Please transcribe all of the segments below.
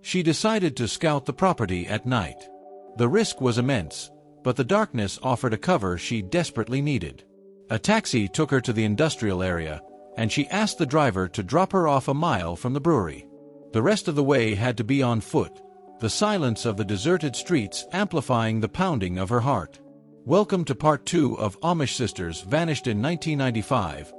She decided to scout the property at night. The risk was immense, but the darkness offered a cover she desperately needed. A taxi took her to the industrial area, and she asked the driver to drop her off a mile from the brewery. The rest of the way had to be on foot, the silence of the deserted streets amplifying the pounding of her heart. Welcome to Part 2 of Amish Sisters Vanished in 1995.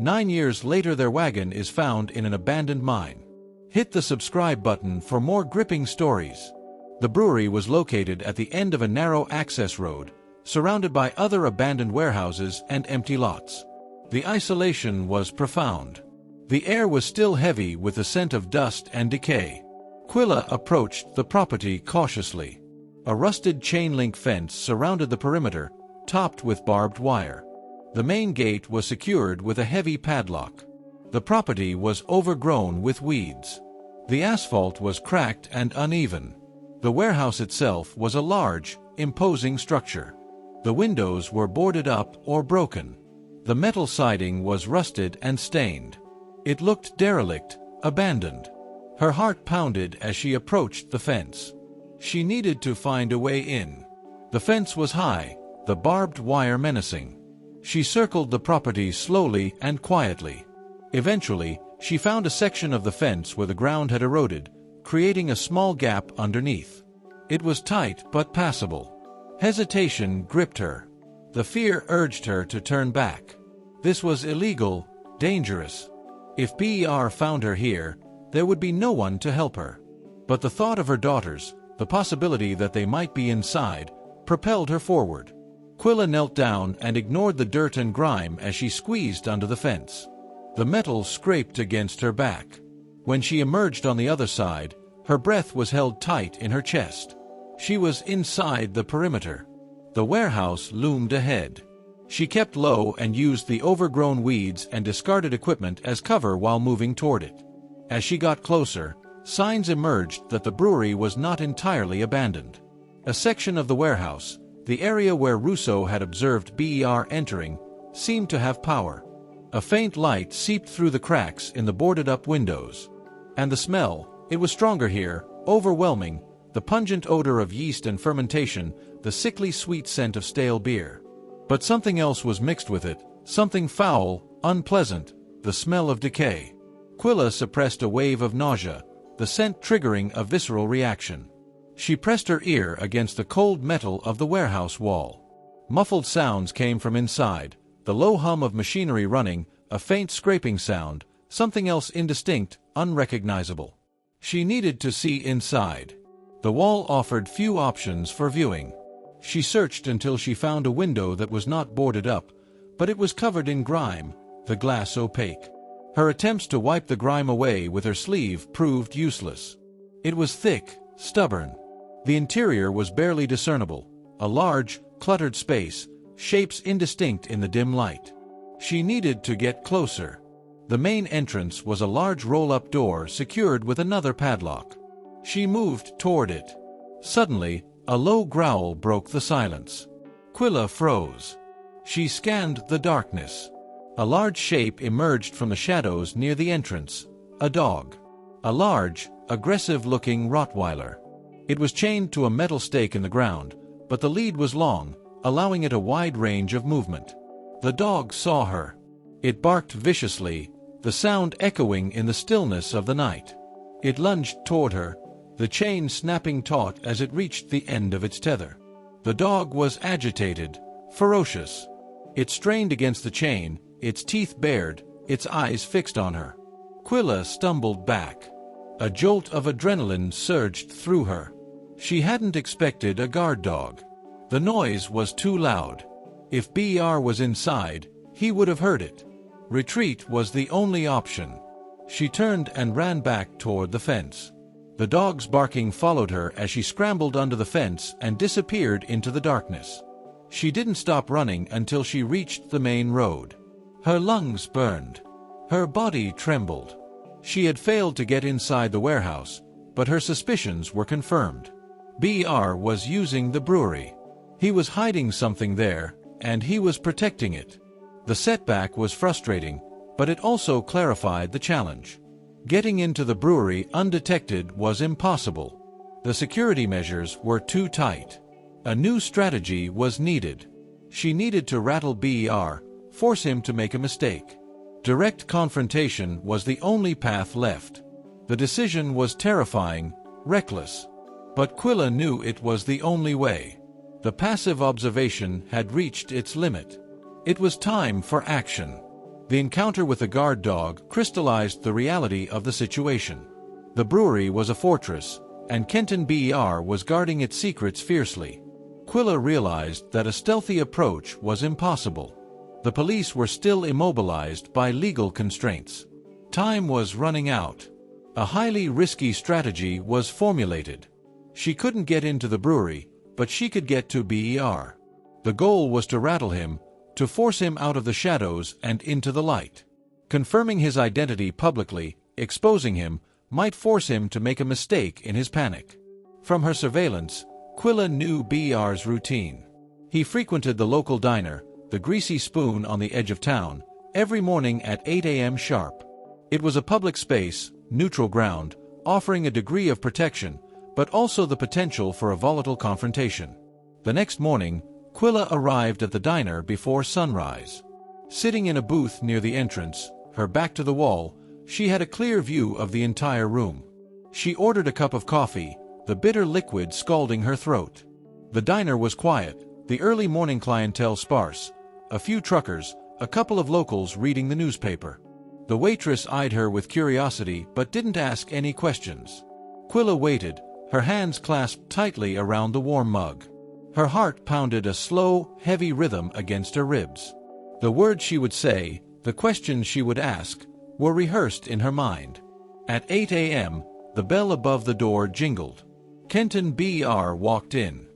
9 years later, their wagon is found in an abandoned mine. Hit the subscribe button for more gripping stories. The brewery was located at the end of a narrow access road, surrounded by other abandoned warehouses and empty lots. The isolation was profound. The air was still heavy with the scent of dust and decay. Quilla approached the property cautiously. A rusted chain-link fence surrounded the perimeter, topped with barbed wire. The main gate was secured with a heavy padlock. The property was overgrown with weeds. The asphalt was cracked and uneven. The warehouse itself was a large, imposing structure. The windows were boarded up or broken. The metal siding was rusted and stained. It looked derelict, abandoned. Her heart pounded as she approached the fence. She needed to find a way in. The fence was high, the barbed wire menacing. She circled the property slowly and quietly. Eventually, she found a section of the fence where the ground had eroded, creating a small gap underneath. It was tight but passable. Hesitation gripped her. The fear urged her to turn back. This was illegal, dangerous. If BER found her here, there would be no one to help her. But the thought of her daughters, the possibility that they might be inside, propelled her forward. Quilla knelt down and ignored the dirt and grime as she squeezed under the fence. The metal scraped against her back. When she emerged on the other side, her breath was held tight in her chest. She was inside the perimeter. The warehouse loomed ahead. She kept low and used the overgrown weeds and discarded equipment as cover while moving toward it. As she got closer, signs emerged that the brewery was not entirely abandoned. A section of the warehouse, the area where Russo had observed BER entering, seemed to have power. A faint light seeped through the cracks in the boarded-up windows. And the smell, it was stronger here, overwhelming, the pungent odor of yeast and fermentation, the sickly sweet scent of stale beer. But something else was mixed with it, something foul, unpleasant, the smell of decay. Quilla suppressed a wave of nausea, the scent triggering a visceral reaction. She pressed her ear against the cold metal of the warehouse wall. Muffled sounds came from inside, the low hum of machinery running, a faint scraping sound, something else indistinct, unrecognizable. She needed to see inside. The wall offered few options for viewing. She searched until she found a window that was not boarded up, but it was covered in grime, the glass opaque. Her attempts to wipe the grime away with her sleeve proved useless. It was thick, stubborn. The interior was barely discernible, a large, cluttered space, shapes indistinct in the dim light. She needed to get closer. The main entrance was a large roll-up door secured with another padlock. She moved toward it. Suddenly, a low growl broke the silence. Quilla froze. She scanned the darkness. A large shape emerged from the shadows near the entrance, a dog. A large, aggressive-looking Rottweiler. It was chained to a metal stake in the ground, but the lead was long, allowing it a wide range of movement. The dog saw her. It barked viciously, the sound echoing in the stillness of the night. It lunged toward her, the chain snapping taut as it reached the end of its tether. The dog was agitated, ferocious. It strained against the chain, its teeth bared, its eyes fixed on her. Quilla stumbled back. A jolt of adrenaline surged through her. She hadn't expected a guard dog. The noise was too loud. If BER was inside, he would have heard it. Retreat was the only option. She turned and ran back toward the fence. The dog's barking followed her as she scrambled under the fence and disappeared into the darkness. She didn't stop running until she reached the main road. Her lungs burned. Her body trembled. She had failed to get inside the warehouse, but her suspicions were confirmed. BER was using the brewery. He was hiding something there, and he was protecting it. The setback was frustrating, but it also clarified the challenge. Getting into the brewery undetected was impossible. The security measures were too tight. A new strategy was needed. She needed to rattle BER, force him to make a mistake. Direct confrontation was the only path left. The decision was terrifying, reckless. But Quilla knew it was the only way. The passive observation had reached its limit. It was time for action. The encounter with the guard dog crystallized the reality of the situation. The brewery was a fortress, and Kenton BER was guarding its secrets fiercely. Quilla realized that a stealthy approach was impossible. The police were still immobilized by legal constraints. Time was running out. A highly risky strategy was formulated. She couldn't get into the brewery, but she could get to BER. The goal was to rattle him, to force him out of the shadows and into the light. Confirming his identity publicly, exposing him, might force him to make a mistake in his panic. From her surveillance, Quilla knew BER's routine. He frequented the local diner, the Greasy Spoon on the edge of town, every morning at 8 a.m. sharp. It was a public space, neutral ground, offering a degree of protection, but also the potential for a volatile confrontation. The next morning, Quilla arrived at the diner before sunrise. Sitting in a booth near the entrance, her back to the wall, she had a clear view of the entire room. She ordered a cup of coffee, the bitter liquid scalding her throat. The diner was quiet, the early morning clientele sparse, a few truckers, a couple of locals reading the newspaper. The waitress eyed her with curiosity but didn't ask any questions. Quilla waited, her hands clasped tightly around the warm mug. Her heart pounded a slow, heavy rhythm against her ribs. The words she would say, the questions she would ask, were rehearsed in her mind. At 8 a.m., the bell above the door jingled. Kenton BER walked in.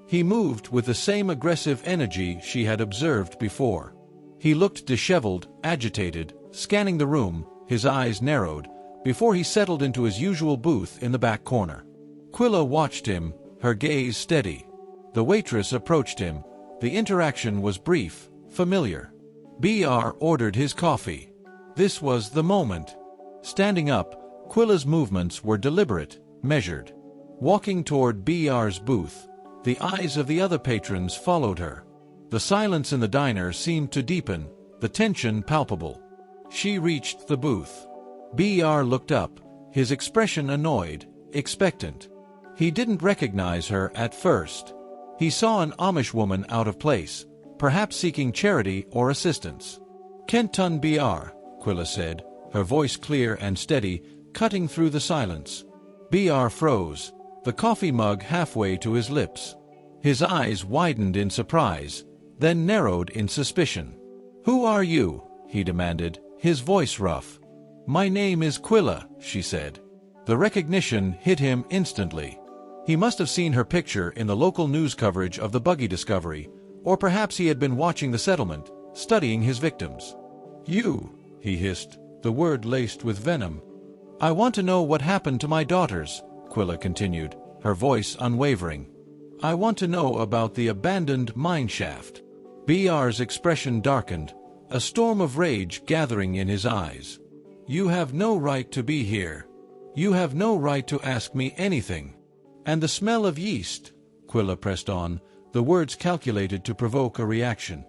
He moved with the same aggressive energy she had observed before. He looked disheveled, agitated, scanning the room, his eyes narrowed, before he settled into his usual booth in the back corner. Quilla watched him, her gaze steady. The waitress approached him. The interaction was brief, familiar. BER ordered his coffee. This was the moment. Standing up, Quilla's movements were deliberate, measured. Walking toward BER's booth, the eyes of the other patrons followed her. The silence in the diner seemed to deepen, the tension palpable. She reached the booth. BER looked up, his expression annoyed, expectant. He didn't recognize her at first. He saw an Amish woman out of place, perhaps seeking charity or assistance. "Kenton BER," Quilla said, her voice clear and steady, cutting through the silence. BER froze, the coffee mug halfway to his lips. His eyes widened in surprise, then narrowed in suspicion. "Who are you?" he demanded, his voice rough. "My name is Quilla," she said. The recognition hit him instantly. He must have seen her picture in the local news coverage of the buggy discovery, or perhaps he had been watching the settlement, studying his victims. "You," he hissed, the word laced with venom. "I want to know what happened to my daughters," Quilla continued, her voice unwavering. "I want to know about the abandoned mine shaft." BER's expression darkened, a storm of rage gathering in his eyes. "You have no right to be here. You have no right to ask me anything. And the smell of yeast," Quilla pressed on, the words calculated to provoke a reaction.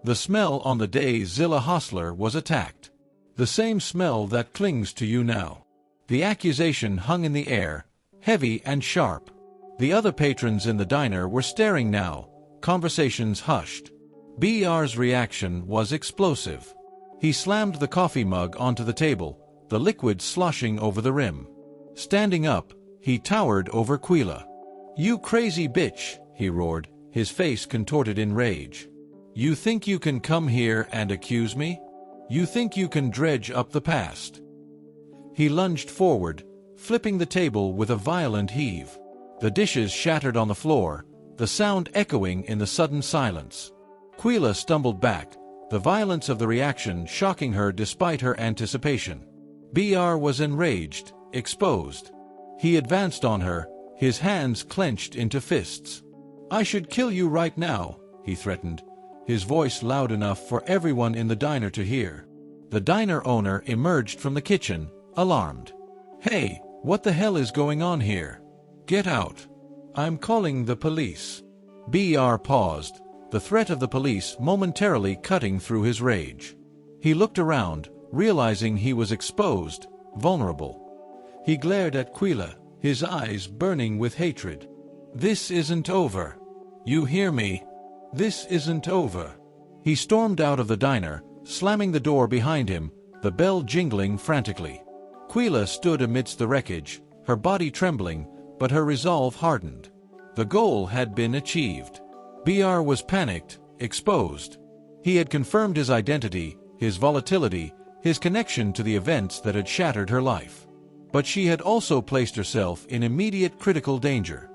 "The smell on the day Zilla Hostler was attacked. The same smell that clings to you now." The accusation hung in the air, heavy and sharp. The other patrons in the diner were staring now, conversations hushed. BER's reaction was explosive. He slammed the coffee mug onto the table, the liquid sloshing over the rim. Standing up, he towered over Quilla. "You crazy bitch," he roared, his face contorted in rage. "You think you can come here and accuse me? You think you can dredge up the past?" He lunged forward, flipping the table with a violent heave. The dishes shattered on the floor, the sound echoing in the sudden silence. Quilla stumbled back, the violence of the reaction shocking her despite her anticipation. BER was enraged, exposed. He advanced on her, his hands clenched into fists. "I should kill you right now," he threatened, his voice loud enough for everyone in the diner to hear. The diner owner emerged from the kitchen, alarmed. "Hey, what the hell is going on here? Get out. I'm calling the police." BR paused, the threat of the police momentarily cutting through his rage. He looked around, realizing he was exposed, vulnerable. He glared at Quila, his eyes burning with hatred. "This isn't over. You hear me? This isn't over." He stormed out of the diner, slamming the door behind him, the bell jingling frantically. Quila stood amidst the wreckage, her body trembling, but her resolve hardened. The goal had been achieved. BR was panicked, exposed. He had confirmed his identity, his volatility, his connection to the events that had shattered her life. But she had also placed herself in immediate critical danger.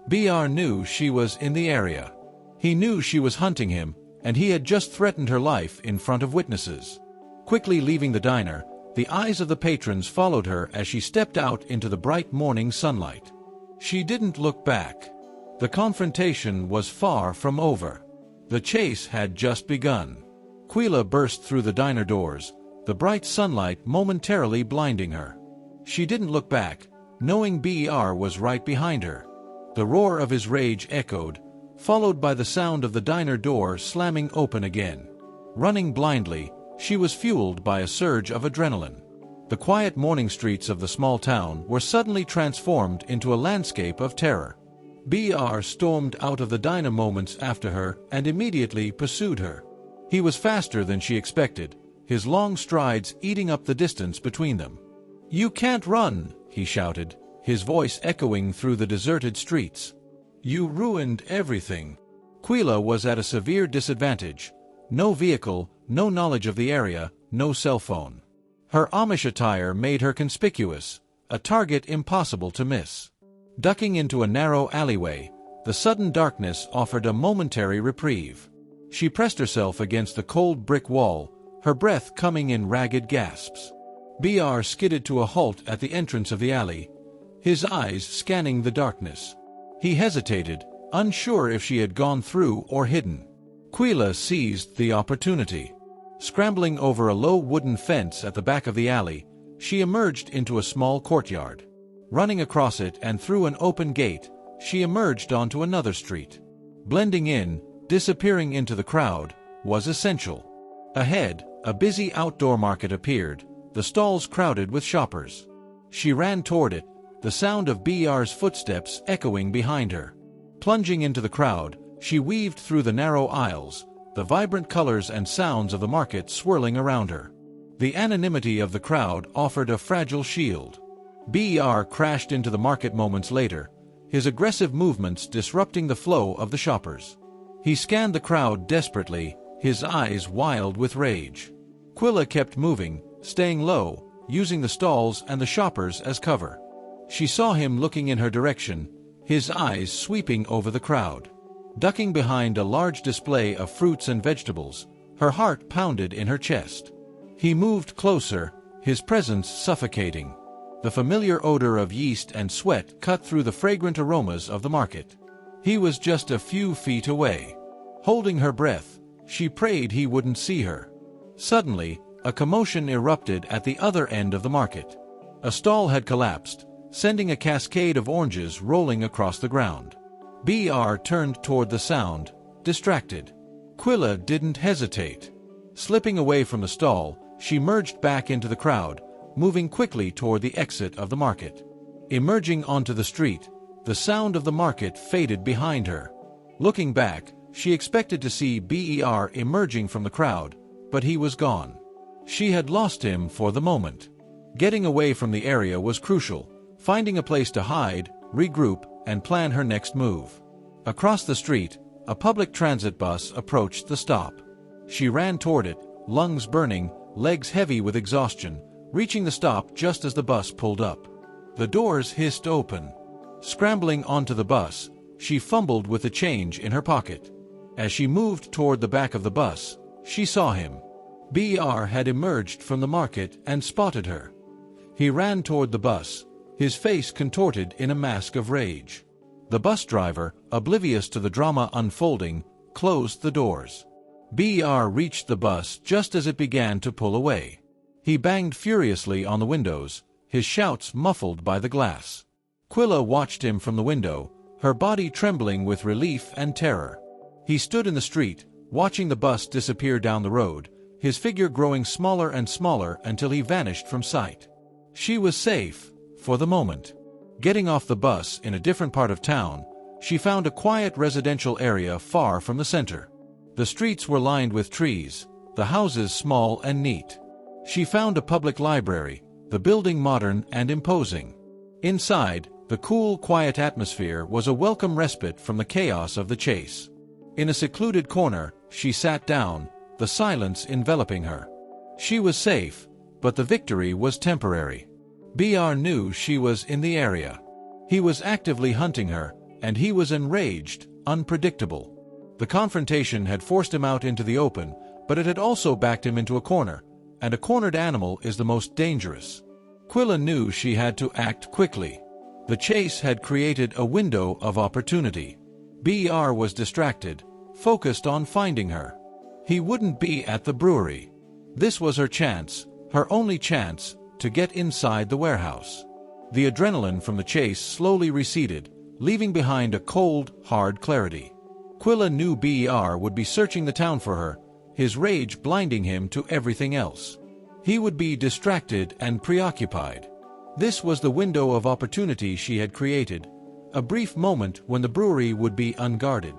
BR knew she was in the area. He knew she was hunting him, and he had just threatened her life in front of witnesses. Quickly leaving the diner, the eyes of the patrons followed her as she stepped out into the bright morning sunlight. She didn't look back. The confrontation was far from over. The chase had just begun. Quila burst through the diner doors, the bright sunlight momentarily blinding her. She didn't look back, knowing BR was right behind her. The roar of his rage echoed, followed by the sound of the diner door slamming open again. Running blindly, she was fueled by a surge of adrenaline. The quiet morning streets of the small town were suddenly transformed into a landscape of terror. BR stormed out of the diner moments after her and immediately pursued her. He was faster than she expected, his long strides eating up the distance between them. "You can't run," he shouted, his voice echoing through the deserted streets. "You ruined everything." Quila was at a severe disadvantage. No vehicle, no knowledge of the area, no cell phone. Her Amish attire made her conspicuous, a target impossible to miss. Ducking into a narrow alleyway, the sudden darkness offered a momentary reprieve. She pressed herself against the cold brick wall, her breath coming in ragged gasps. BR skidded to a halt at the entrance of the alley, his eyes scanning the darkness. He hesitated, unsure if she had gone through or hidden. Quila seized the opportunity. Scrambling over a low wooden fence at the back of the alley, she emerged into a small courtyard. Running across it and through an open gate, she emerged onto another street. Blending in, disappearing into the crowd, was essential. Ahead, a busy outdoor market appeared, the stalls crowded with shoppers. She ran toward it, the sound of BR's footsteps echoing behind her. Plunging into the crowd, she weaved through the narrow aisles, the vibrant colors and sounds of the market swirling around her. The anonymity of the crowd offered a fragile shield. BR crashed into the market moments later, his aggressive movements disrupting the flow of the shoppers. He scanned the crowd desperately, his eyes wild with rage. Quila kept moving, staying low, using the stalls and the shoppers as cover. She saw him looking in her direction, his eyes sweeping over the crowd. Ducking behind a large display of fruits and vegetables, her heart pounded in her chest. He moved closer, his presence suffocating. The familiar odor of yeast and sweat cut through the fragrant aromas of the market. He was just a few feet away. Holding her breath, she prayed he wouldn't see her. Suddenly, a commotion erupted at the other end of the market. A stall had collapsed, sending a cascade of oranges rolling across the ground. BR turned toward the sound, distracted. Quila didn't hesitate. Slipping away from the stall, she merged back into the crowd, moving quickly toward the exit of the market. Emerging onto the street, the sound of the market faded behind her. Looking back, she expected to see BR emerging from the crowd, but he was gone. She had lost him for the moment. Getting away from the area was crucial, finding a place to hide, regroup, and plan her next move. Across the street, a public transit bus approached the stop. She ran toward it, lungs burning, legs heavy with exhaustion, reaching the stop just as the bus pulled up. The doors hissed open. Scrambling onto the bus, she fumbled with the change in her pocket. As she moved toward the back of the bus, she saw him. BR had emerged from the market and spotted her. He ran toward the bus, his face contorted in a mask of rage. The bus driver, oblivious to the drama unfolding, closed the doors. BR reached the bus just as it began to pull away. He banged furiously on the windows, his shouts muffled by the glass. Quilla watched him from the window, her body trembling with relief and terror. He stood in the street, watching the bus disappear down the road, his figure growing smaller and smaller until he vanished from sight. She was safe, for the moment. Getting off the bus in a different part of town, she found a quiet residential area far from the center. The streets were lined with trees, the houses small and neat. She found a public library, the building modern and imposing. Inside, the cool, quiet atmosphere was a welcome respite from the chaos of the chase. In a secluded corner, she sat down, the silence enveloping her. She was safe, but the victory was temporary. BR knew she was in the area. He was actively hunting her, and he was enraged, unpredictable. The confrontation had forced him out into the open, but it had also backed him into a corner, and a cornered animal is the most dangerous. Quilla knew she had to act quickly. The chase had created a window of opportunity. BR was distracted, focused on finding her. He wouldn't be at the brewery. This was her chance, her only chance, to get inside the warehouse. The adrenaline from the chase slowly receded, leaving behind a cold, hard clarity. Quilla knew BR would be searching the town for her, his rage blinding him to everything else. He would be distracted and preoccupied. This was the window of opportunity she had created, a brief moment when the brewery would be unguarded.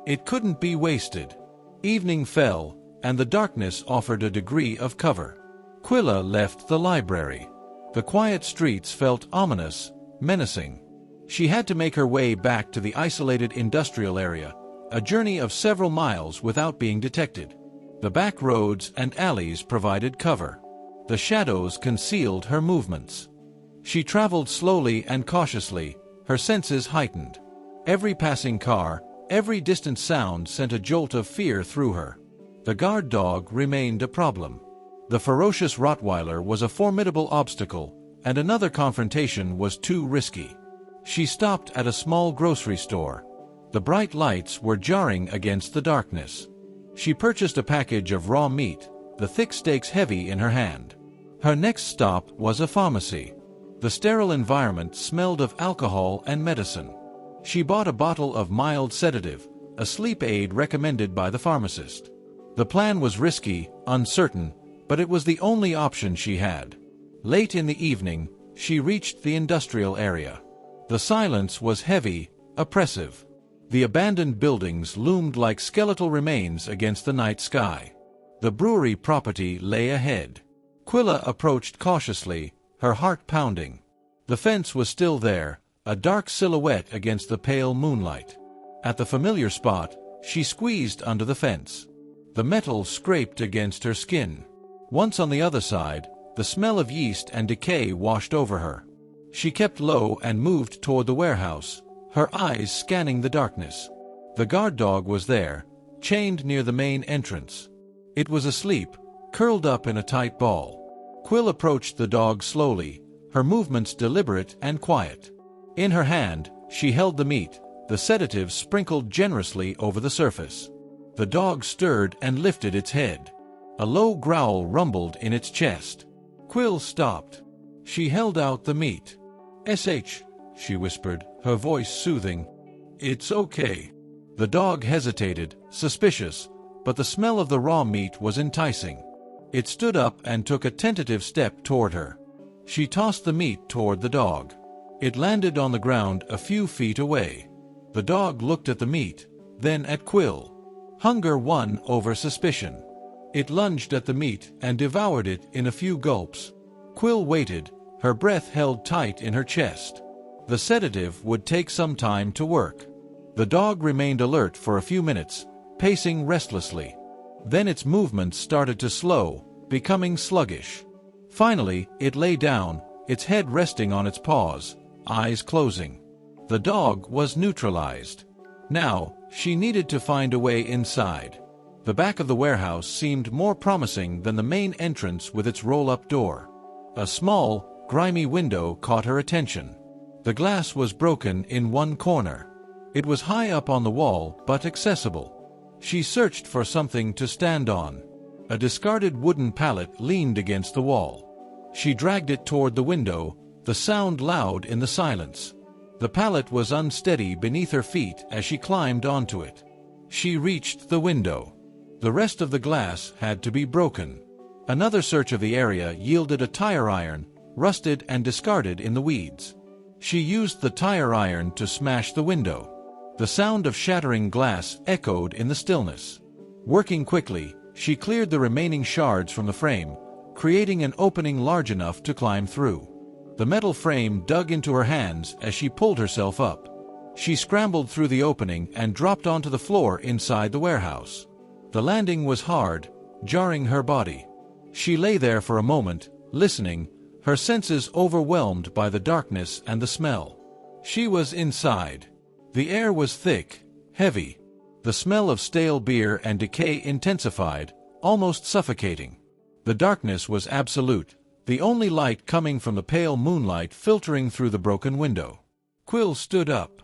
It couldn't be wasted. Evening fell, and the darkness offered a degree of cover. Quilla left the library. The quiet streets felt ominous, menacing. She had to make her way back to the isolated industrial area, a journey of several miles without being detected. The back roads and alleys provided cover. The shadows concealed her movements. She traveled slowly and cautiously, her senses heightened. Every passing car, every distant sound sent a jolt of fear through her. The guard dog remained a problem. The ferocious Rottweiler was a formidable obstacle, and another confrontation was too risky. She stopped at a small grocery store. The bright lights were jarring against the darkness. She purchased a package of raw meat, the thick steaks heavy in her hand. Her next stop was a pharmacy. The sterile environment smelled of alcohol and medicine. She bought a bottle of mild sedative, a sleep aid recommended by the pharmacist. The plan was risky, uncertain, but it was the only option she had. Late in the evening, she reached the industrial area. The silence was heavy, oppressive. The abandoned buildings loomed like skeletal remains against the night sky. The brewery property lay ahead. Quilla approached cautiously, her heart pounding. The fence was still there, a dark silhouette against the pale moonlight. At the familiar spot, she squeezed under the fence. The metal scraped against her skin. Once on the other side, the smell of yeast and decay washed over her. She kept low and moved toward the warehouse, her eyes scanning the darkness. The guard dog was there, chained near the main entrance. It was asleep, curled up in a tight ball. Quill approached the dog slowly, her movements deliberate and quiet. In her hand, she held the meat, the sedative sprinkled generously over the surface. The dog stirred and lifted its head. A low growl rumbled in its chest. Quill stopped. She held out the meat. "SH," she whispered, her voice soothing. "It's okay." The dog hesitated, suspicious, but the smell of the raw meat was enticing. It stood up and took a tentative step toward her. She tossed the meat toward the dog. It landed on the ground a few feet away. The dog looked at the meat, then at Quill. Hunger won over suspicion. It lunged at the meat and devoured it in a few gulps. Quill waited, her breath held tight in her chest. The sedative would take some time to work. The dog remained alert for a few minutes, pacing restlessly. Then its movements started to slow, becoming sluggish. Finally, it lay down, its head resting on its paws, eyes closing. The dog was neutralized. Now, she needed to find a way inside. The back of the warehouse seemed more promising than the main entrance with its roll-up door. A small, grimy window caught her attention. The glass was broken in one corner. It was high up on the wall, but accessible. She searched for something to stand on. A discarded wooden pallet leaned against the wall. She dragged it toward the window, the sound loud in the silence. The pallet was unsteady beneath her feet as she climbed onto it. She reached the window. The rest of the glass had to be broken. Another search of the area yielded a tire iron, rusted and discarded in the weeds. She used the tire iron to smash the window. The sound of shattering glass echoed in the stillness. Working quickly, she cleared the remaining shards from the frame, creating an opening large enough to climb through. The metal frame dug into her hands as she pulled herself up. She scrambled through the opening and dropped onto the floor inside the warehouse. The landing was hard, jarring her body. She lay there for a moment, listening, her senses overwhelmed by the darkness and the smell. She was inside. The air was thick, heavy. The smell of stale beer and decay intensified, almost suffocating. The darkness was absolute, the only light coming from the pale moonlight filtering through the broken window. Quill stood up.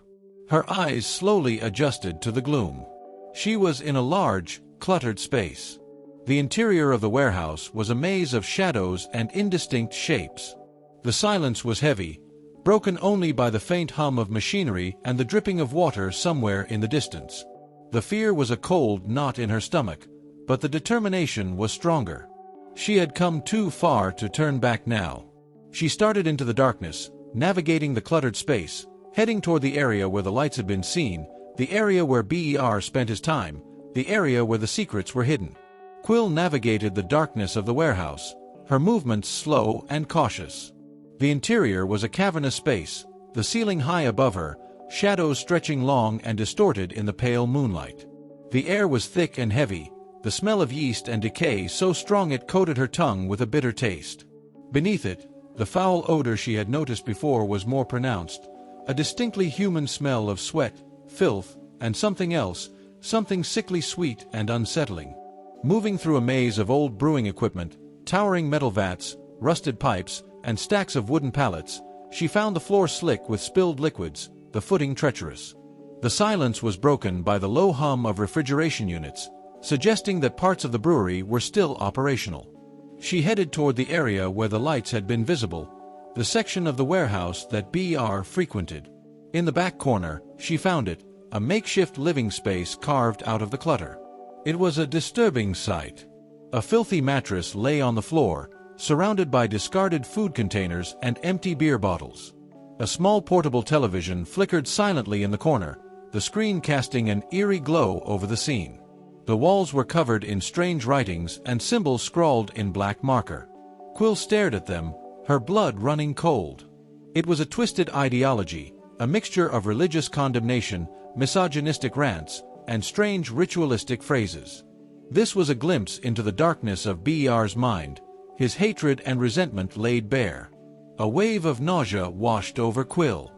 Her eyes slowly adjusted to the gloom. She was in a large, cluttered space. The interior of the warehouse was a maze of shadows and indistinct shapes. The silence was heavy, broken only by the faint hum of machinery and the dripping of water somewhere in the distance. The fear was a cold knot in her stomach, but the determination was stronger. She had come too far to turn back now. She started into the darkness, navigating the cluttered space, heading toward the area where the lights had been seen, the area where BER spent his time, the area where the secrets were hidden. Quill navigated the darkness of the warehouse, her movements slow and cautious. The interior was a cavernous space, the ceiling high above her, shadows stretching long and distorted in the pale moonlight. The air was thick and heavy, the smell of yeast and decay so strong it coated her tongue with a bitter taste. Beneath it, the foul odor she had noticed before was more pronounced, a distinctly human smell of sweat, filth, and something else, something sickly sweet and unsettling. Moving through a maze of old brewing equipment, towering metal vats, rusted pipes, and stacks of wooden pallets, she found the floor slick with spilled liquids, the footing treacherous. The silence was broken by the low hum of refrigeration units, suggesting that parts of the brewery were still operational. She headed toward the area where the lights had been visible, the section of the warehouse that BR frequented. In the back corner, she found it, a makeshift living space carved out of the clutter. It was a disturbing sight. A filthy mattress lay on the floor, surrounded by discarded food containers and empty beer bottles. A small portable television flickered silently in the corner, the screen casting an eerie glow over the scene. The walls were covered in strange writings and symbols scrawled in black marker. Quill stared at them, her blood running cold. It was a twisted ideology, a mixture of religious condemnation, misogynistic rants, and strange ritualistic phrases. This was a glimpse into the darkness of BER's mind, his hatred and resentment laid bare. A wave of nausea washed over Quill.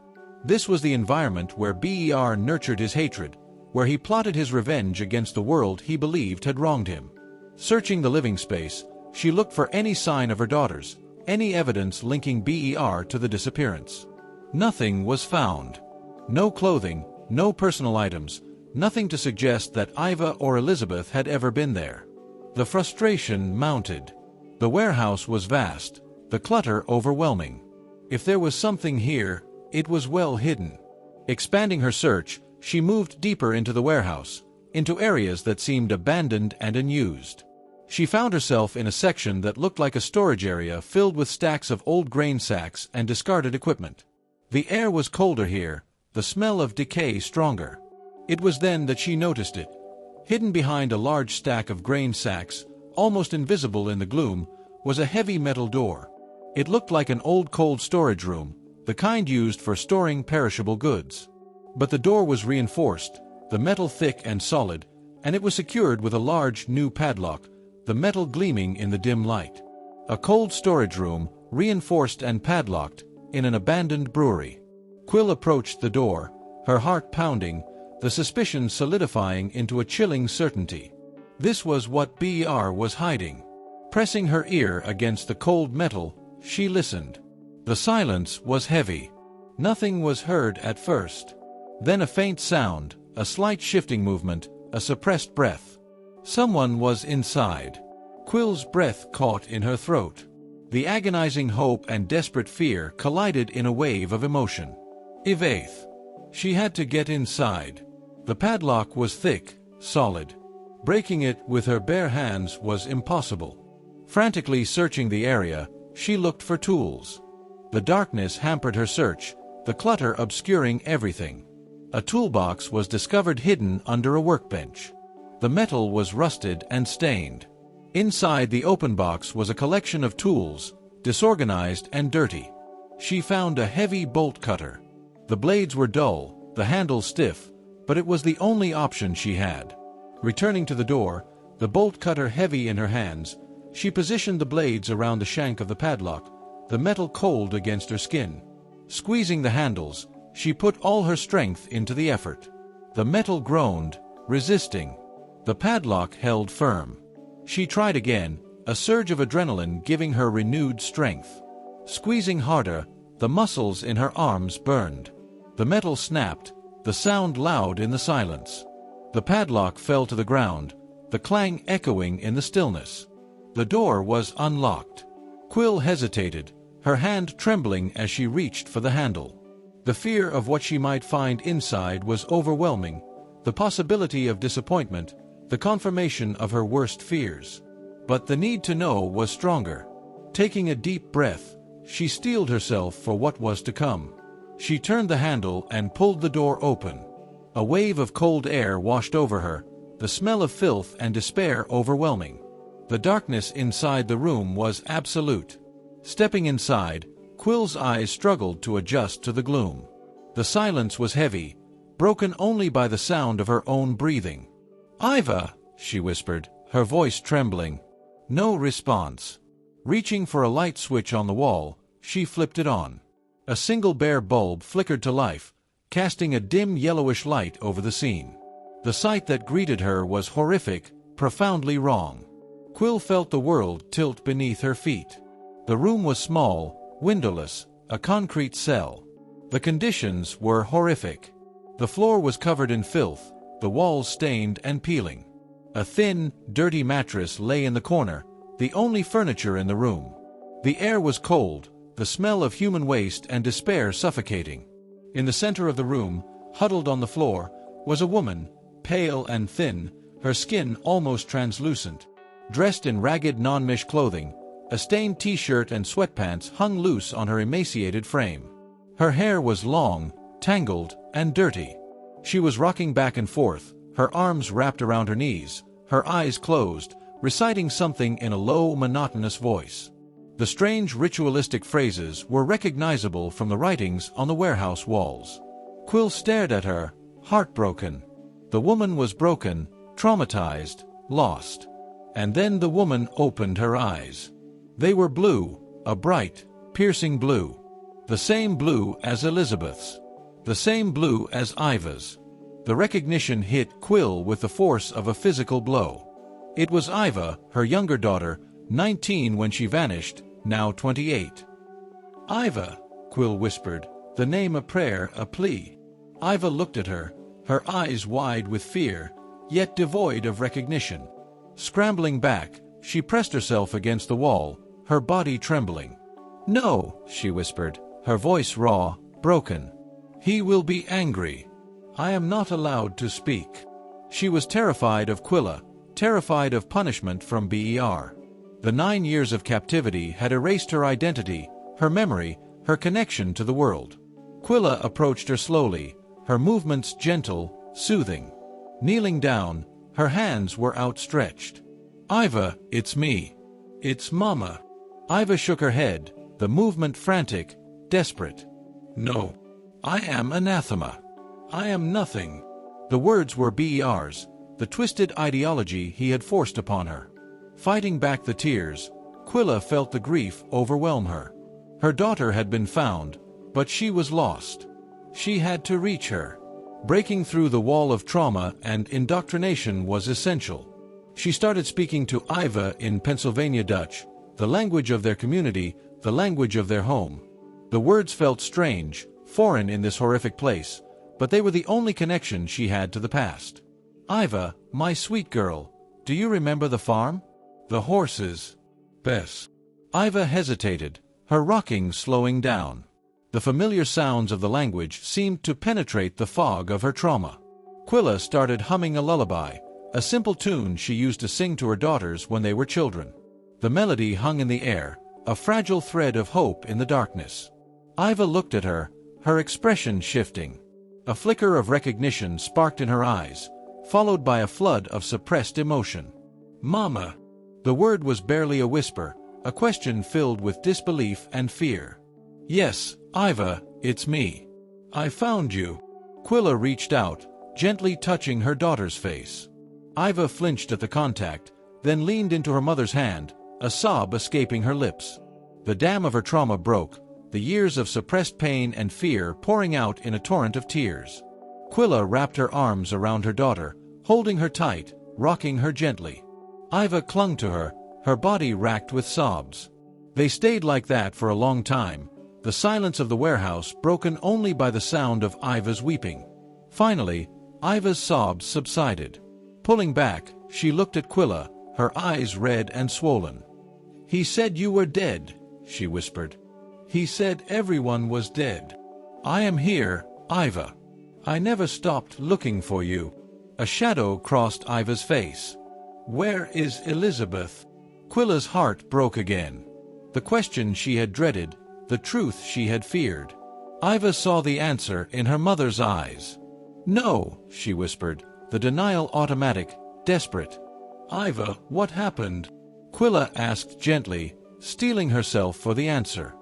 This was the environment where BER nurtured his hatred, where he plotted his revenge against the world he believed had wronged him. Searching the living space, she looked for any sign of her daughters, any evidence linking BER to the disappearance. Nothing was found. No clothing, no personal items, nothing to suggest that Iva or Elizabeth had ever been there. The frustration mounted. The warehouse was vast, the clutter overwhelming. If there was something here, it was well hidden. Expanding her search, she moved deeper into the warehouse, into areas that seemed abandoned and unused. She found herself in a section that looked like a storage area filled with stacks of old grain sacks and discarded equipment. The air was colder here, the smell of decay stronger. It was then that she noticed it. Hidden behind a large stack of grain sacks, almost invisible in the gloom, was a heavy metal door. It looked like an old cold storage room, the kind used for storing perishable goods. But the door was reinforced, the metal thick and solid, and it was secured with a large new padlock, the metal gleaming in the dim light. A cold storage room, reinforced and padlocked, in an abandoned brewery. Quill approached the door, her heart pounding, the suspicion solidifying into a chilling certainty. This was what BER was hiding. Pressing her ear against the cold metal, she listened. The silence was heavy. Nothing was heard at first. Then a faint sound, a slight shifting movement, a suppressed breath. Someone was inside. Quill's breath caught in her throat. The agonizing hope and desperate fear collided in a wave of emotion. Evaith. She had to get inside. The padlock was thick, solid. Breaking it with her bare hands was impossible. Frantically searching the area, she looked for tools. The darkness hampered her search, the clutter obscuring everything. A toolbox was discovered hidden under a workbench. The metal was rusted and stained. Inside the open box was a collection of tools, disorganized and dirty. She found a heavy bolt cutter. The blades were dull, the handle stiff, but it was the only option she had. Returning to the door, the bolt cutter heavy in her hands, she positioned the blades around the shank of the padlock, the metal cold against her skin. Squeezing the handles, she put all her strength into the effort. The metal groaned, resisting. The padlock held firm. She tried again, a surge of adrenaline giving her renewed strength. Squeezing harder, the muscles in her arms burned. The metal snapped, the sound loud in the silence. The padlock fell to the ground, the clang echoing in the stillness. The door was unlocked. Quill hesitated, her hand trembling as she reached for the handle. The fear of what she might find inside was overwhelming, the possibility of disappointment, the confirmation of her worst fears. But the need to know was stronger. Taking a deep breath, she steeled herself for what was to come. She turned the handle and pulled the door open. A wave of cold air washed over her, the smell of filth and despair overwhelming. The darkness inside the room was absolute. Stepping inside, Quill's eyes struggled to adjust to the gloom. The silence was heavy, broken only by the sound of her own breathing. "Iva," she whispered, her voice trembling. No response. Reaching for a light switch on the wall, she flipped it on. A single bare bulb flickered to life, casting a dim yellowish light over the scene. The sight that greeted her was horrific, profoundly wrong. Quill felt the world tilt beneath her feet. The room was small, windowless, a concrete cell. The conditions were horrific. The floor was covered in filth, the walls stained and peeling. A thin, dirty mattress lay in the corner, the only furniture in the room. The air was cold, the smell of human waste and despair suffocating. In the center of the room, huddled on the floor, was a woman, pale and thin, her skin almost translucent. Dressed in ragged non-Amish clothing, a stained t-shirt and sweatpants hung loose on her emaciated frame. Her hair was long, tangled, and dirty. She was rocking back and forth, her arms wrapped around her knees, her eyes closed, reciting something in a low, monotonous voice. The strange ritualistic phrases were recognizable from the writings on the warehouse walls. Quill stared at her, heartbroken. The woman was broken, traumatized, lost. And then the woman opened her eyes. They were blue, a bright, piercing blue. The same blue as Elizabeth's. The same blue as Iva's. The recognition hit Quill with the force of a physical blow. It was Iva, her younger daughter, 19 when she vanished, now 28. "Iva," Quill whispered, the name a prayer, a plea. Iva looked at her, her eyes wide with fear, yet devoid of recognition. Scrambling back, she pressed herself against the wall, her body trembling. "No," she whispered, her voice raw, broken. "He will be angry. I am not allowed to speak." She was terrified of Quilla, terrified of punishment from BER. The 9 years of captivity had erased her identity, her memory, her connection to the world. Quilla approached her slowly, her movements gentle, soothing. Kneeling down, her hands were outstretched. "Iva, it's me. It's Mama." Iva shook her head, the movement frantic, desperate. "No. I am anathema. I am nothing." The words were BER's, the twisted ideology he had forced upon her. Fighting back the tears, Quilla felt the grief overwhelm her. Her daughter had been found, but she was lost. She had to reach her. Breaking through the wall of trauma and indoctrination was essential. She started speaking to Iva in Pennsylvania Dutch, the language of their community, the language of their home. The words felt strange, foreign in this horrific place, but they were the only connection she had to the past. "Iva, my sweet girl, do you remember the farm? The horses?" "Bess." Iva hesitated, her rocking slowing down. The familiar sounds of the language seemed to penetrate the fog of her trauma. Quilla started humming a lullaby, a simple tune she used to sing to her daughters when they were children. The melody hung in the air, a fragile thread of hope in the darkness. Iva looked at her, her expression shifting. A flicker of recognition sparked in her eyes, followed by a flood of suppressed emotion. "Mama!" The word was barely a whisper, a question filled with disbelief and fear. "Yes, Iva, it's me. I found you." Quilla reached out, gently touching her daughter's face. Iva flinched at the contact, then leaned into her mother's hand, a sob escaping her lips. The dam of her trauma broke, the years of suppressed pain and fear pouring out in a torrent of tears. Quilla wrapped her arms around her daughter, holding her tight, rocking her gently. Iva clung to her, her body racked with sobs. They stayed like that for a long time, the silence of the warehouse broken only by the sound of Iva's weeping. Finally, Iva's sobs subsided. Pulling back, she looked at Quilla, her eyes red and swollen. "He said you were dead," she whispered. "He said everyone was dead. I am here, Iva. I never stopped looking for you." A shadow crossed Iva's face. "Where is Elizabeth?" Quilla's heart broke again. The question she had dreaded, the truth she had feared. Iva saw the answer in her mother's eyes. "No," she whispered, the denial automatic, desperate. "Iva, what happened?" Quilla asked gently, steeling herself for the answer.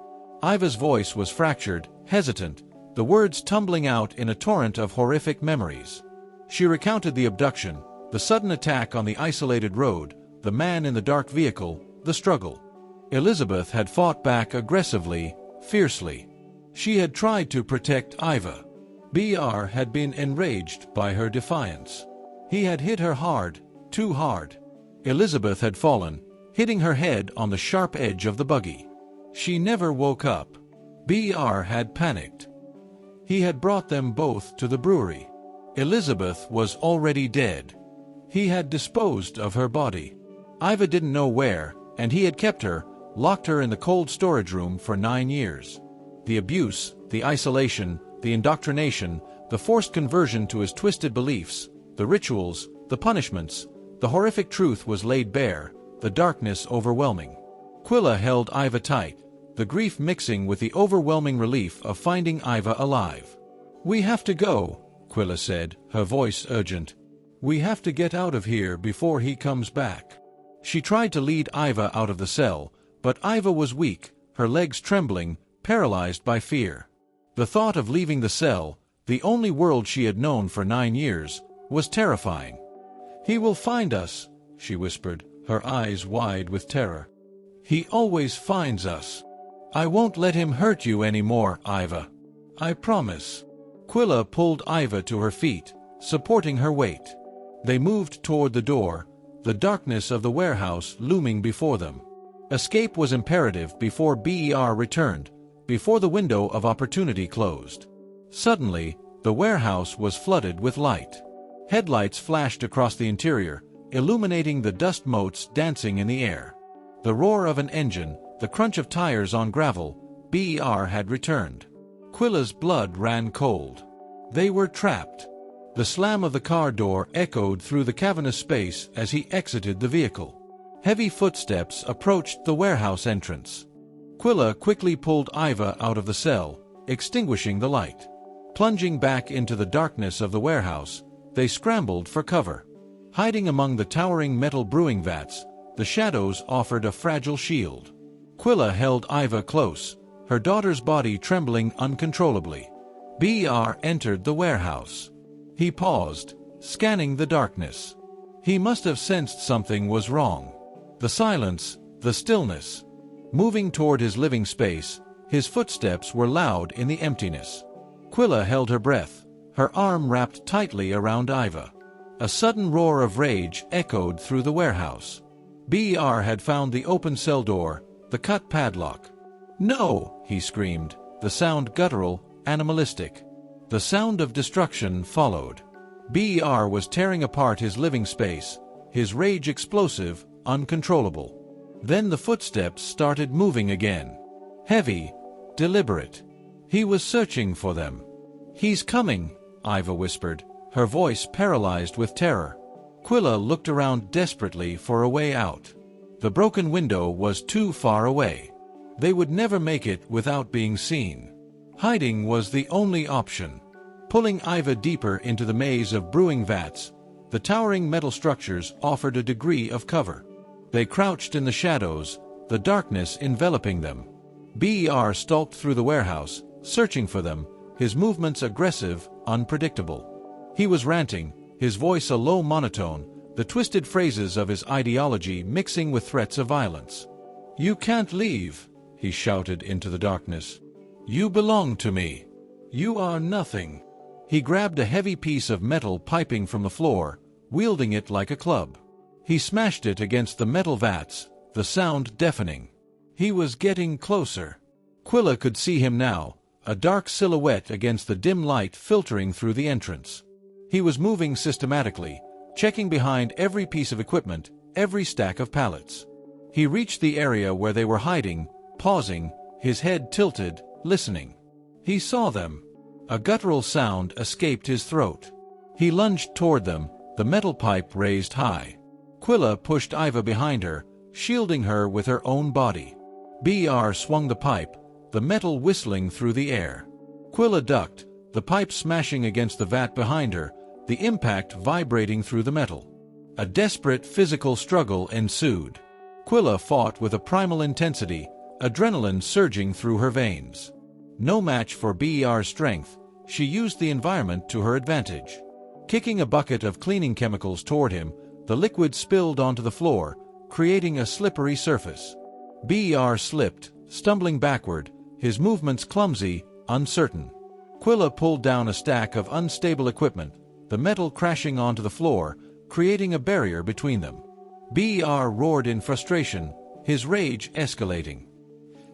Iva's voice was fractured, hesitant, the words tumbling out in a torrent of horrific memories. She recounted the abduction, the sudden attack on the isolated road, the man in the dark vehicle, the struggle. Elizabeth had fought back aggressively, fiercely. She had tried to protect Iva. BR had been enraged by her defiance. He had hit her hard, too hard. Elizabeth had fallen, hitting her head on the sharp edge of the buggy. She never woke up. BR had panicked. He had brought them both to the brewery. Elizabeth was already dead. He had disposed of her body. Iva didn't know where, and he had kept her, locked her in the cold storage room for 9 years. The abuse, the isolation, the indoctrination, the forced conversion to his twisted beliefs, the rituals, the punishments, the horrific truth was laid bare, the darkness overwhelming. Quilla held Iva tight, the grief mixing with the overwhelming relief of finding Iva alive. "We have to go," Quilla said, her voice urgent. "We have to get out of here before he comes back." She tried to lead Iva out of the cell, but Iva was weak, her legs trembling, paralyzed by fear. The thought of leaving the cell, the only world she had known for 9 years, was terrifying. "He will find us," she whispered, her eyes wide with terror. "He always finds us. I won't let him hurt you anymore, Iva. I promise." Quilla pulled Iva to her feet, supporting her weight. They moved toward the door, the darkness of the warehouse looming before them. Escape was imperative before BER returned, before the window of opportunity closed. Suddenly, the warehouse was flooded with light. Headlights flashed across the interior, illuminating the dust motes dancing in the air. The roar of an engine, the crunch of tires on gravel, BER had returned. Quilla's blood ran cold. They were trapped. The slam of the car door echoed through the cavernous space as he exited the vehicle. Heavy footsteps approached the warehouse entrance. Quilla quickly pulled Iva out of the cell, extinguishing the light. Plunging back into the darkness of the warehouse, they scrambled for cover. Hiding among the towering metal brewing vats, the shadows offered a fragile shield. Quilla held Iva close, her daughter's body trembling uncontrollably. BR entered the warehouse. He paused, scanning the darkness. He must have sensed something was wrong. The silence, the stillness. Moving toward his living space, his footsteps were loud in the emptiness. Quilla held her breath, her arm wrapped tightly around Iva. A sudden roar of rage echoed through the warehouse. BR had found the open cell door, the cut padlock. "No!" he screamed, the sound guttural, animalistic. The sound of destruction followed. BR was tearing apart his living space, his rage explosive, uncontrollable. Then the footsteps started moving again. Heavy, deliberate. He was searching for them. "He's coming," Iva whispered, her voice paralyzed with terror. Quilla looked around desperately for a way out. The broken window was too far away. They would never make it without being seen. Hiding was the only option. Pulling Iva deeper into the maze of brewing vats, the towering metal structures offered a degree of cover. They crouched in the shadows, the darkness enveloping them. BER stalked through the warehouse, searching for them, his movements aggressive, unpredictable. He was ranting, his voice a low monotone, the twisted phrases of his ideology mixing with threats of violence. "You can't leave," he shouted into the darkness. "You belong to me. You are nothing." He grabbed a heavy piece of metal piping from the floor, wielding it like a club. He smashed it against the metal vats, the sound deafening. He was getting closer. Quilla could see him now, a dark silhouette against the dim light filtering through the entrance. He was moving systematically, checking behind every piece of equipment, every stack of pallets. He reached the area where they were hiding, pausing, his head tilted, listening. He saw them. A guttural sound escaped his throat. He lunged toward them, the metal pipe raised high. Quilla pushed Iva behind her, shielding her with her own body. BR swung the pipe, the metal whistling through the air. Quilla ducked, the pipe smashing against the vat behind her, the impact vibrating through the metal. A desperate physical struggle ensued. Quilla fought with a primal intensity, adrenaline surging through her veins. No match for BER's strength, she used the environment to her advantage. Kicking a bucket of cleaning chemicals toward him, the liquid spilled onto the floor, creating a slippery surface. BER slipped, stumbling backward, his movements clumsy, uncertain. Quilla pulled down a stack of unstable equipment, the metal crashing onto the floor, creating a barrier between them. BER roared in frustration, his rage escalating.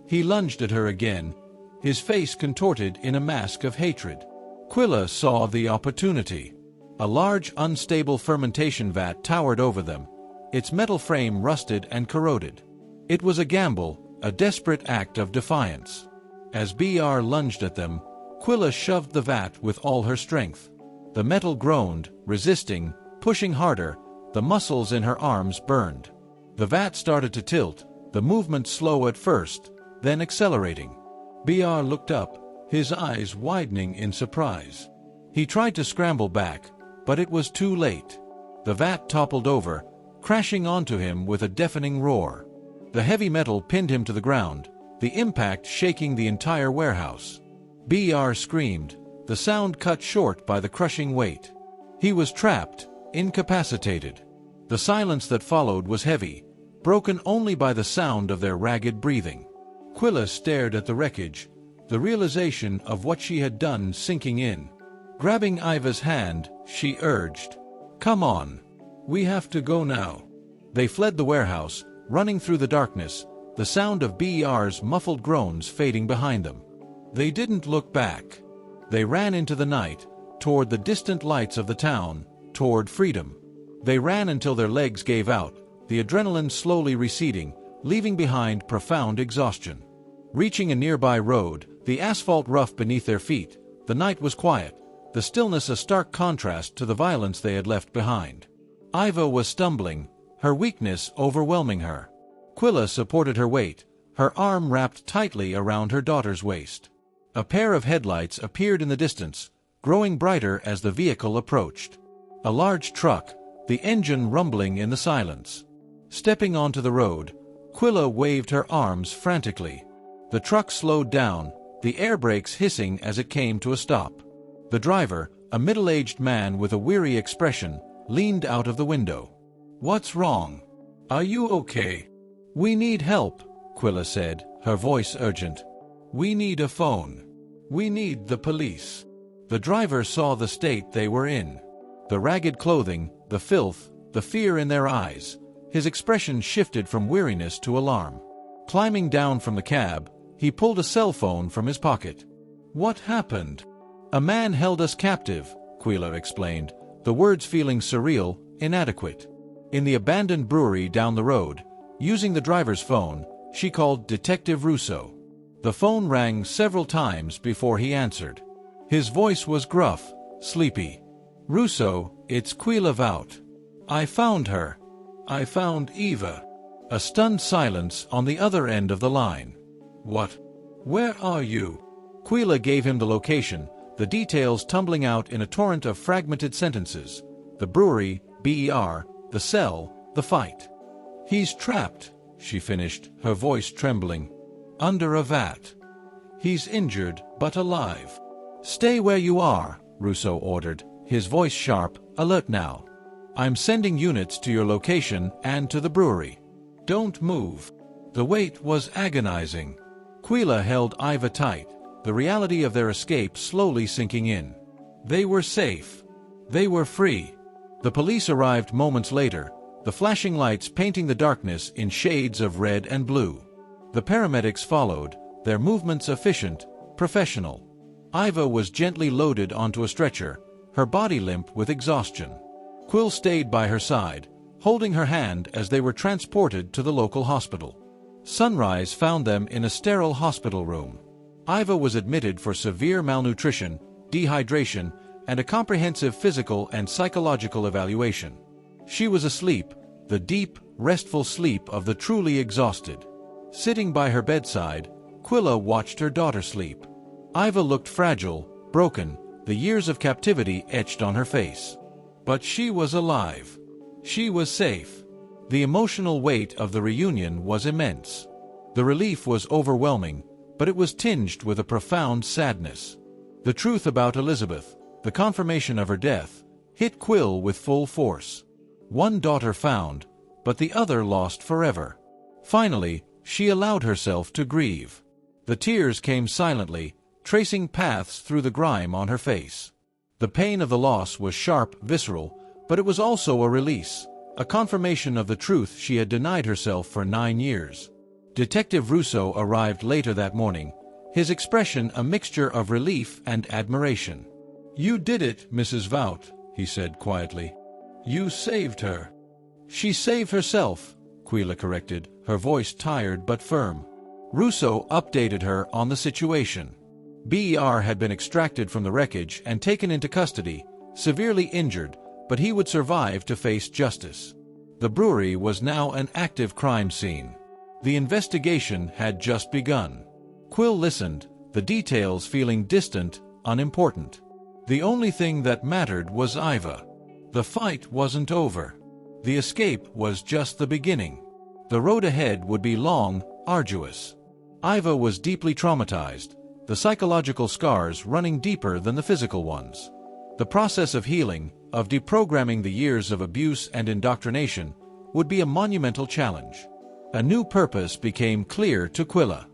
He lunged at her again, his face contorted in a mask of hatred. Quilla saw the opportunity. A large, unstable fermentation vat towered over them, its metal frame rusted and corroded. It was a gamble, a desperate act of defiance. As BR lunged at them, Quilla shoved the vat with all her strength. The metal groaned, resisting, pushing harder, the muscles in her arms burned. The vat started to tilt, the movement slow at first, then accelerating. BR looked up, his eyes widening in surprise. He tried to scramble back, but it was too late. The vat toppled over, crashing onto him with a deafening roar. The heavy metal pinned him to the ground, the impact shaking the entire warehouse. BR screamed, the sound cut short by the crushing weight. He was trapped, incapacitated. The silence that followed was heavy, broken only by the sound of their ragged breathing. Quilla stared at the wreckage, the realization of what she had done sinking in. Grabbing Iva's hand, she urged, "Come on. We have to go now." They fled the warehouse, running through the darkness, the sound of BER's muffled groans fading behind them. They didn't look back. They ran into the night, toward the distant lights of the town, toward freedom. They ran until their legs gave out, the adrenaline slowly receding, leaving behind profound exhaustion. Reaching a nearby road, the asphalt rough beneath their feet, the night was quiet, the stillness a stark contrast to the violence they had left behind. Iva was stumbling, her weakness overwhelming her. Quilla supported her weight, her arm wrapped tightly around her daughter's waist. A pair of headlights appeared in the distance, growing brighter as the vehicle approached. A large truck, the engine rumbling in the silence. Stepping onto the road, Quilla waved her arms frantically. The truck slowed down, the air brakes hissing as it came to a stop. The driver, a middle-aged man with a weary expression, leaned out of the window. "What's wrong? Are you okay?" "We need help," Quilla said, her voice urgent. "We need a phone. We need the police." The driver saw the state they were in. The ragged clothing, the filth, the fear in their eyes. His expression shifted from weariness to alarm. Climbing down from the cab, he pulled a cell phone from his pocket. "What happened?" "A man held us captive," Quilla explained, the words feeling surreal, inadequate. "In the abandoned brewery down the road, Using the driver's phone, she called Detective Russo. The phone rang several times before he answered. His voice was gruff, sleepy. "Russo, it's Quila Vout. I found her. I found Eva." A stunned silence on the other end of the line. "What? Where are you?" Quila gave him the location, the details tumbling out in a torrent of fragmented sentences. The brewery, BER, the cell, the fight. "He's trapped," she finished, her voice trembling. "Under a vat. He's injured, but alive." "Stay where you are," Russo ordered, his voice sharp, alert now. "I'm sending units to your location and to the brewery. Don't move." The wait was agonizing. Quila held Iva tight, the reality of their escape slowly sinking in. They were safe. They were free. The police arrived moments later, the flashing lights painting the darkness in shades of red and blue. The paramedics followed, their movements efficient, professional. Iva was gently loaded onto a stretcher, her body limp with exhaustion. Quill stayed by her side, holding her hand as they were transported to the local hospital. Sunrise found them in a sterile hospital room. Iva was admitted for severe malnutrition, dehydration, and a comprehensive physical and psychological evaluation. She was asleep, the deep, restful sleep of the truly exhausted. Sitting by her bedside, Quilla watched her daughter sleep. Iva looked fragile, broken, the years of captivity etched on her face. But she was alive. She was safe. The emotional weight of the reunion was immense. The relief was overwhelming, but it was tinged with a profound sadness. The truth about Elizabeth, the confirmation of her death, hit Quill with full force. One daughter found, but the other lost forever. Finally, she allowed herself to grieve. The tears came silently, tracing paths through the grime on her face. The pain of the loss was sharp, visceral, but it was also a release, a confirmation of the truth she had denied herself for 9 years. Detective Russo arrived later that morning, his expression a mixture of relief and admiration. "You did it, Mrs. Vout," he said quietly. "You saved her." "She saved herself," Quila corrected, her voice tired but firm. Russo updated her on the situation. BER had been extracted from the wreckage and taken into custody, severely injured, but he would survive to face justice. The brewery was now an active crime scene. The investigation had just begun. Quill listened, the details feeling distant, unimportant. The only thing that mattered was Iva. The fight wasn't over. The escape was just the beginning. The road ahead would be long, arduous. Iva was deeply traumatized, the psychological scars running deeper than the physical ones. The process of healing, of deprogramming the years of abuse and indoctrination, would be a monumental challenge. A new purpose became clear to Quilla.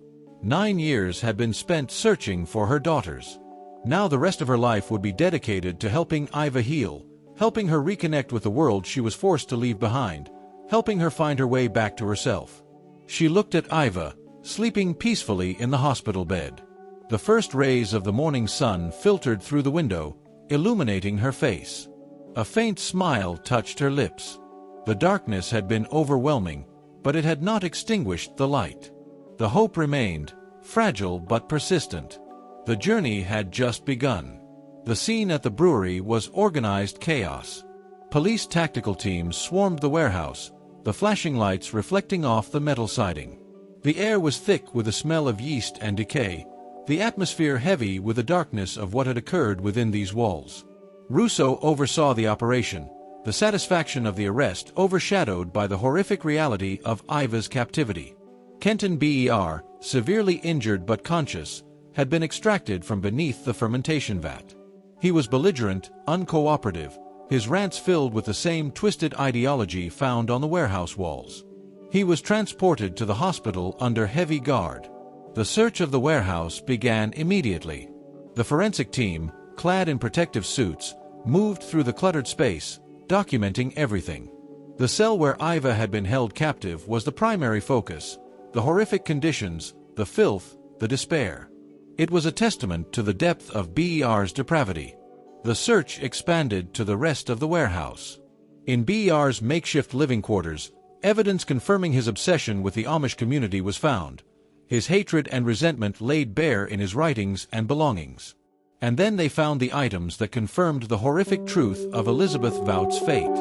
9 years had been spent searching for her daughters. Now the rest of her life would be dedicated to helping Iva heal, helping her reconnect with the world she was forced to leave behind, helping her find her way back to herself. She looked at Iva, sleeping peacefully in the hospital bed. The first rays of the morning sun filtered through the window, illuminating her face. A faint smile touched her lips. The darkness had been overwhelming, but it had not extinguished the light. The hope remained, fragile but persistent. The journey had just begun. The scene at the brewery was organized chaos. Police tactical teams swarmed the warehouse, the flashing lights reflecting off the metal siding. The air was thick with the smell of yeast and decay, the atmosphere heavy with the darkness of what had occurred within these walls. Russo oversaw the operation, the satisfaction of the arrest overshadowed by the horrific reality of Iva's captivity. Kenton BER, severely injured but conscious, had been extracted from beneath the fermentation vat. He was belligerent, uncooperative, his rants filled with the same twisted ideology found on the warehouse walls. He was transported to the hospital under heavy guard. The search of the warehouse began immediately. The forensic team, clad in protective suits, moved through the cluttered space, documenting everything. The cell where Iva had been held captive was the primary focus, the horrific conditions, the filth, the despair. It was a testament to the depth of BER's depravity. The search expanded to the rest of the warehouse. In BER's makeshift living quarters, Evidence confirming his obsession with the Amish community was found, his hatred and resentment laid bare in his writings and belongings. And then they found the items that confirmed the horrific truth of Elizabeth Vaut's fate.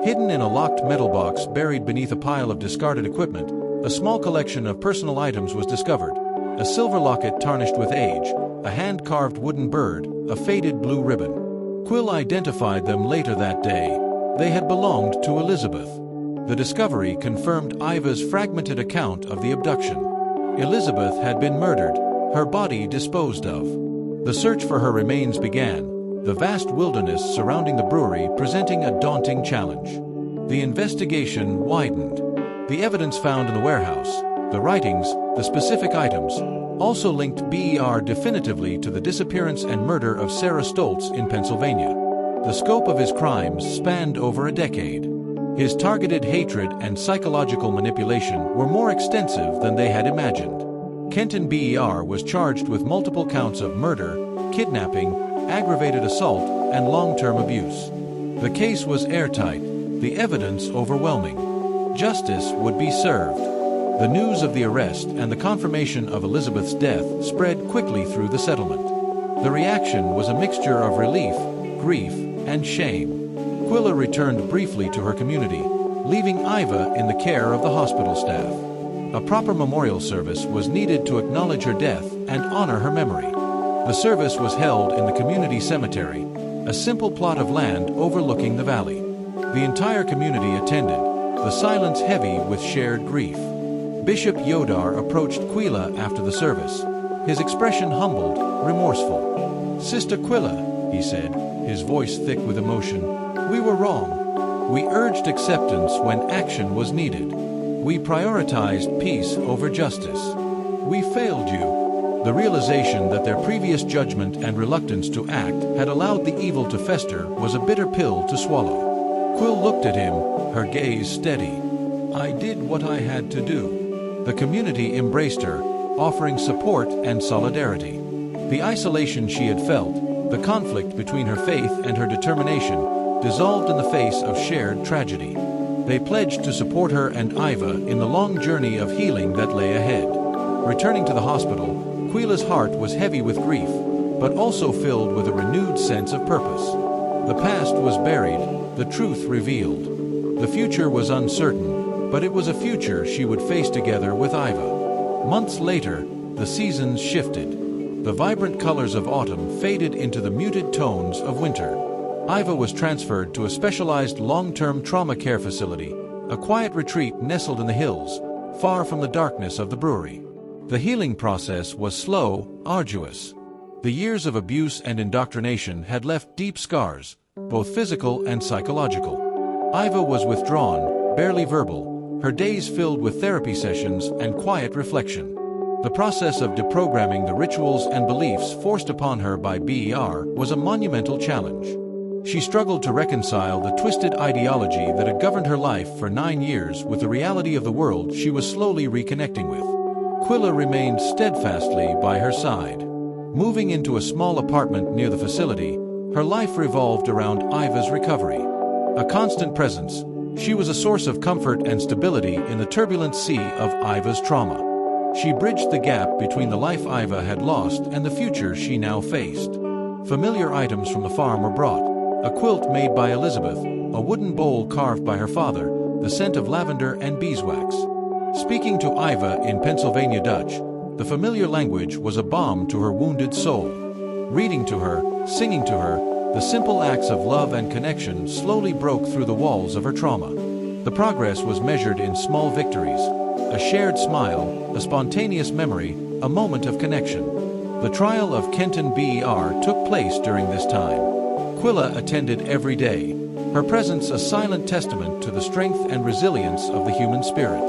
Hidden in a locked metal box buried beneath a pile of discarded equipment, a small collection of personal items was discovered. A silver locket tarnished with age, a hand-carved wooden bird, a faded blue ribbon. Quill identified them later that day. They had belonged to Elizabeth. The discovery confirmed Iva's fragmented account of the abduction. Elizabeth had been murdered, her body disposed of. The search for her remains began, the vast wilderness surrounding the brewery presenting a daunting challenge. The investigation widened. The evidence found in the warehouse, the writings, the specific items, also linked BER definitively to the disappearance and murder of Sarah Stoltz in Pennsylvania. The scope of his crimes spanned over a decade. His targeted hatred and psychological manipulation were more extensive than they had imagined. Kenton BER was charged with multiple counts of murder, kidnapping, aggravated assault, and long-term abuse. The case was airtight, the evidence overwhelming. Justice would be served. The news of the arrest and the confirmation of Elizabeth's death spread quickly through the settlement. The reaction was a mixture of relief, grief, and shame. Quilla returned briefly to her community, leaving Iva in the care of the hospital staff. A proper memorial service was needed to acknowledge her death and honor her memory. The service was held in the community cemetery, a simple plot of land overlooking the valley. The entire community attended, the silence heavy with shared grief. Bishop Yodar approached Quilla after the service, his expression humbled, remorseful. "Sister Quilla," he said, his voice thick with emotion, "we were wrong. We urged acceptance when action was needed. We prioritized peace over justice. We failed you." The realization that their previous judgment and reluctance to act had allowed the evil to fester was a bitter pill to swallow. Quill looked at him, her gaze steady. "I did what I had to do." The community embraced her, offering support and solidarity. The isolation she had felt, the conflict between her faith and her determination, dissolved in the face of shared tragedy. They pledged to support her and Iva in the long journey of healing that lay ahead. Returning to the hospital, Quilla's heart was heavy with grief, but also filled with a renewed sense of purpose. The past was buried, the truth revealed. The future was uncertain, but it was a future she would face together with Iva. Months later, the seasons shifted. The vibrant colors of autumn faded into the muted tones of winter. Iva was transferred to a specialized long-term trauma care facility, a quiet retreat nestled in the hills, far from the darkness of the brewery. The healing process was slow, arduous. The years of abuse and indoctrination had left deep scars, both physical and psychological. Iva was withdrawn, barely verbal, her days filled with therapy sessions and quiet reflection. The process of deprogramming the rituals and beliefs forced upon her by BER was a monumental challenge. She struggled to reconcile the twisted ideology that had governed her life for 9 years with the reality of the world she was slowly reconnecting with. Quilla remained steadfastly by her side. Moving into a small apartment near the facility, her life revolved around Iva's recovery. A constant presence, she was a source of comfort and stability in the turbulent sea of Iva's trauma. She bridged the gap between the life Iva had lost and the future she now faced. Familiar items from the farm were brought. A quilt made by Elizabeth, a wooden bowl carved by her father, the scent of lavender and beeswax. Speaking to Iva in Pennsylvania Dutch, the familiar language was a balm to her wounded soul. Reading to her, singing to her, the simple acts of love and connection slowly broke through the walls of her trauma. The progress was measured in small victories, a shared smile, a spontaneous memory, a moment of connection. The trial of Kenton BER took place during this time. Quilla attended every day, her presence a silent testament to the strength and resilience of the human spirit.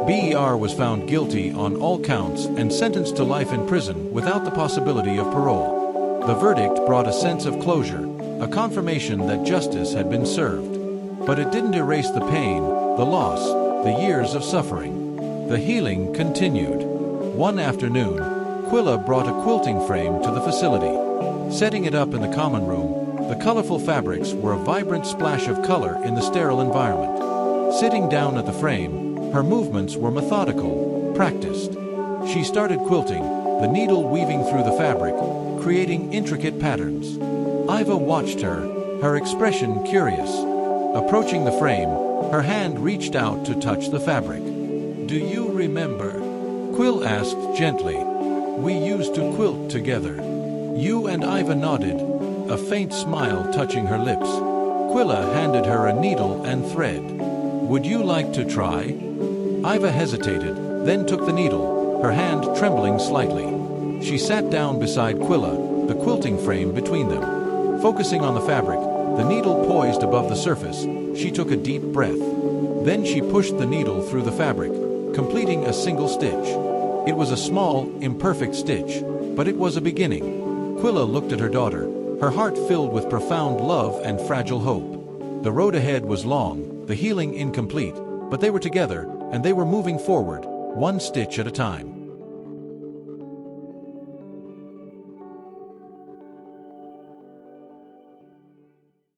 BER was found guilty on all counts and sentenced to life in prison without the possibility of parole. The verdict brought a sense of closure, a confirmation that justice had been served. But it didn't erase the pain, the loss, the years of suffering. The healing continued. One afternoon, Quilla brought a quilting frame to the facility. Setting it up in the common room, the colorful fabrics were a vibrant splash of color in the sterile environment. Sitting down at the frame, her movements were methodical, practiced. She started quilting, the needle weaving through the fabric, creating intricate patterns. Iva watched her, her expression curious. Approaching the frame, her hand reached out to touch the fabric. "Do you remember?" Quill asked gently. "We used to quilt together." You and Iva nodded, a faint smile touching her lips. Quilla handed her a needle and thread. "Would you like to try?" Iva hesitated, then took the needle, her hand trembling slightly. She sat down beside Quilla, the quilting frame between them. Focusing on the fabric, the needle poised above the surface, she took a deep breath. Then she pushed the needle through the fabric, completing a single stitch. It was a small, imperfect stitch, but it was a beginning. Quilla looked at her daughter, her heart filled with profound love and fragile hope. The road ahead was long, the healing incomplete, but they were together, and they were moving forward, one stitch at a time.